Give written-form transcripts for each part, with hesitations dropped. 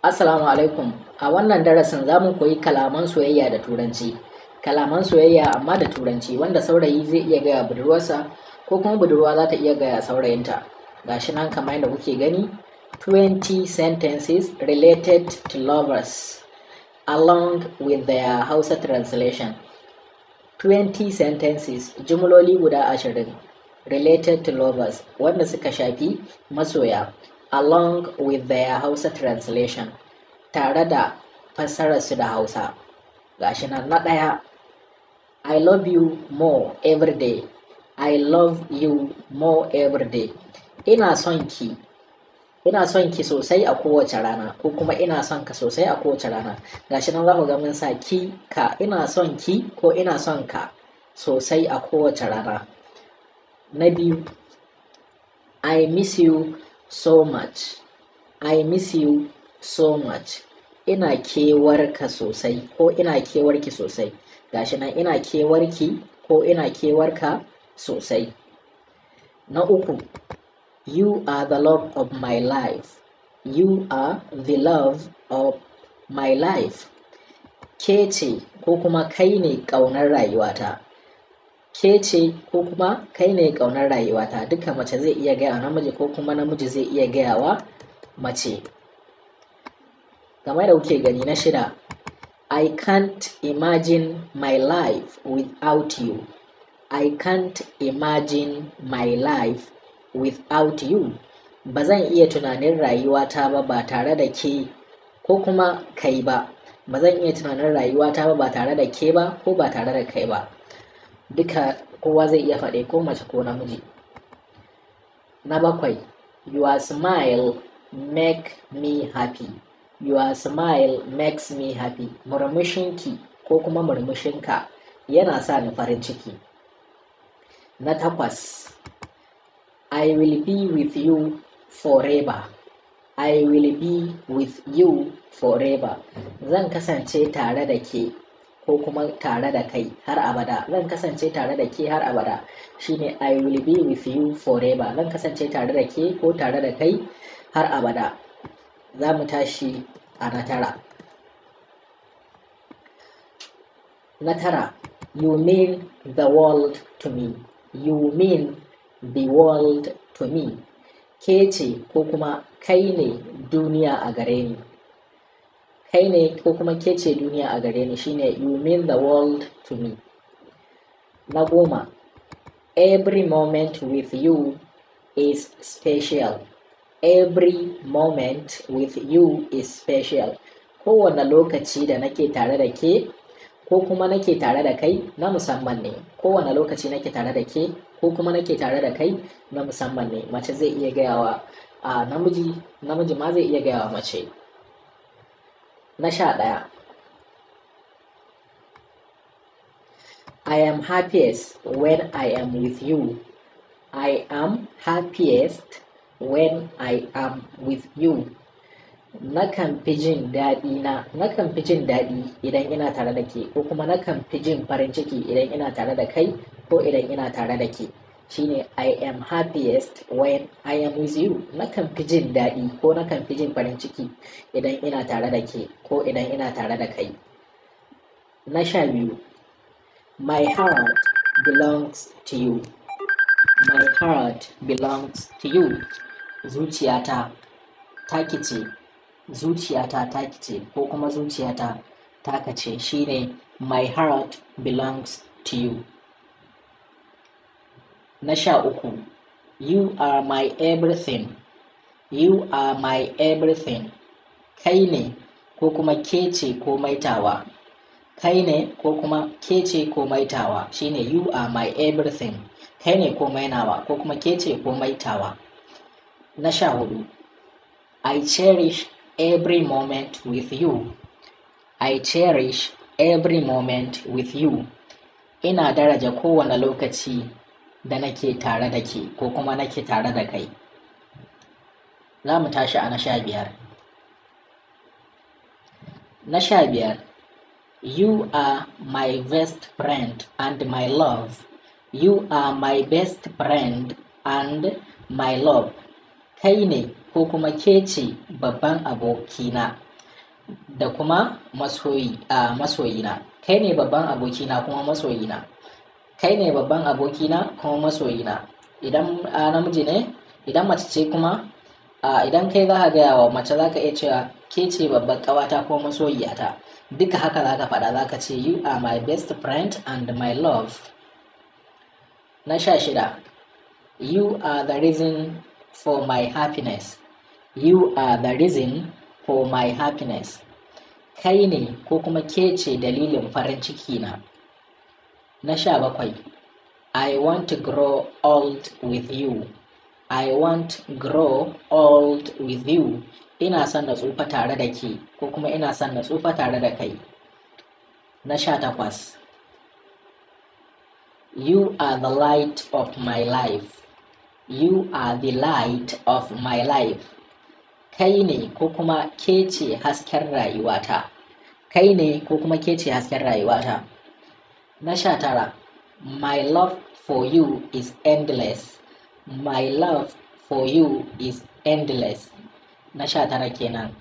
Assalamu alaikum. A wannan darasin za mu koyi kalaman soyayya da Turanci. Kalaman soyayya amma da Turanci wanda saurayi zai iya gaya budurwarsa ko kuma budurwa za ta iya gaya saurayinta. Gashi nan kamar yadda kuke gani, 20 sentences related to lovers along with their Hausa translation. 20 sentences jumloli guda 20 related to lovers wanda suka shafi masoya along with their Hausa translation tare da fassararsu da Hausa. Gashi nan na ɗaya, I love you more every day. I love you more every day. Ina son ki sosai a kowace rana, ko kuma ina son ka sosai a kowace rana. Gashi nan za ku ga mun sa ki, ka, ina son ki ko ina son ka sosai a kowace rana. Na biyu, I miss you so much. I miss you so much. Ina kewarka sosai ko ina kewarki sosai. Gashi nan ina kewarki ko ina kewarka sosai. Na uku, you are the love of my life. You are the love of my life. Ke ce ko kuma kai ne ƙaunar rayuwata. Ke ce ko kuma kai ne ƙaunar rayuwata. Duka mace zai iya gaya namiji ko kuma namiji zai iya gaya wa mace. Kamar da kuke gani na shida, I can't imagine my life without you. I can't imagine my life without you. Ba zan iya tunanin rayuwata ba tare da ke ko kuma kai ba. Ba zan iya tunanin rayuwata ba tare da ke ba ko ba tare da kai ba. Duka kowa zai iya faɗe ko mace ko namiji. Na bakwai, your smile make me happy. Your smile makes me happy. Murmushinki ko kuma murmushinka yana sa ni farin ciki. Na takwas, I will be with you forever. I will be with you forever. Zan kasance tare da ke ko kuma tare da kai har abada. Zan kasance tare da ke har abada. Shine I will be with you forever. Zan kasance tare da ke ko tare da kai har abada. Za mu tashi a na tara. Na tara, you mean the world to me. You mean the world to me. Ke ce ko kuma kai ne duniya a gare ni. Kai ne ko kuma ke ce duniya a gare ni. Shine you mean the world to me. Na goma, every moment with you is special. Every moment with you is special. Kowane lokaci da nake tare da ke ko kuma nake tare da kai na musamman ne. Kowane lokaci nake tare da ke ko kuma nake tare da kai na musamman ne. Mace zai iya gayawa a namiji, namiji ma zai iya gayawa mace. Na 11, I am happiest when I am with you. I am happiest when I am with you. Nakan fi jin daɗi idan ina tare da ke ko kuma nakan fi jin farin ciki idan ina tare da kai ko idan ina tare da ke. Shine I am happiest when I am with you. Nakan fi jin daɗi ko nakan fi jin farin ciki idan ina tare da ke ko idan ina tare da kai. Na 12, my heart belongs to you. My heart belongs to you. Zuciyata taki ce. Zuciyata taki ce ko kuma zuciyata taka ce. Shine my heart belongs to you. Na 13, you are my everything. You are my everything. Kai ne ko kuma ke ce komai tawa. Kai ne ko kuma ke ce komai tawa. Shine you are my everything. Kai ne komai nawa ko kuma ke ce komai tawa. Na 14, I cherish every moment with you. I cherish every moment with you. Ina daraja kowane lokaci da nake tare da ke ko kuma nake tare da kai. Za mu tashi a na 15. Na 15, you are my best friend and my love. You are my best friend and my love. Kai ne ko kuma ke ce babban abokina da kuma masoyina. Kai ne babban abokina kuma masoyina. Kai ne babban abokina kuma masoyina. Idan namiji ne, idan mace ce kuma idan kai za ka gaya wa mace za ka iya cewa ke ce babban ƙawata ko masoyiyata. Duka haka za ka faɗa, za ka ce you are my best friend and my love. Na 16. You are the reason for my happiness. You are the reason for my happiness. Kai ne ko kuma ke ce dalilin farin ciki na. Na 17. I want to grow old with you. I want to grow old with you. Ina son na tsufa tare da ke ko kuma ina son na tsufa tare da kai. Na 18. You are the light of my life. You are the light of my life. Kai ne ko kuma ke ce hasken rayuwata. Kai ne ko kuma ke ce hasken rayuwata. Na 19. My love for you is endless. My love for you is endless. Na 19 kenan.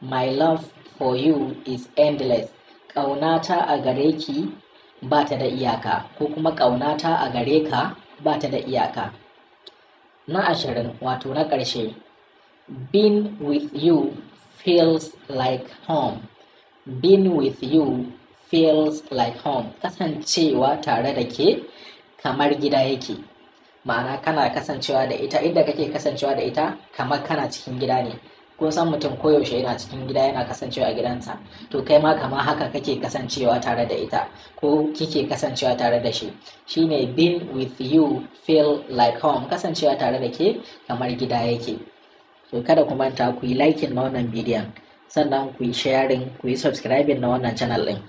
My love for you is endless. Ƙaunata a gare ki ba ta da iyaka ko kuma ƙaunata a gare ka ba ta da iyaka. Na 20 wato na ƙarshe. Being with you feels like home. Being with you feels like home. Kasancewa tare da ke kamar gida yake. Ma'ana kana kasancewa da ita, inda kake kasancewa da ita kamar kana cikin gida ne. Kun san mutum koyaushe yana cikin gida, yana kasancewa a gidansa. To kai ma kamar haka kake kasancewa tare da ita ko kike kasancewa tare da shi. Shine being with you feel like home. Kasancewa tare da ke kamar gida yake. To kada ku manta ku yi liking na wannan bidiyon, sannan ku yi sharing, ku yi subscribing na wannan channel ɗin.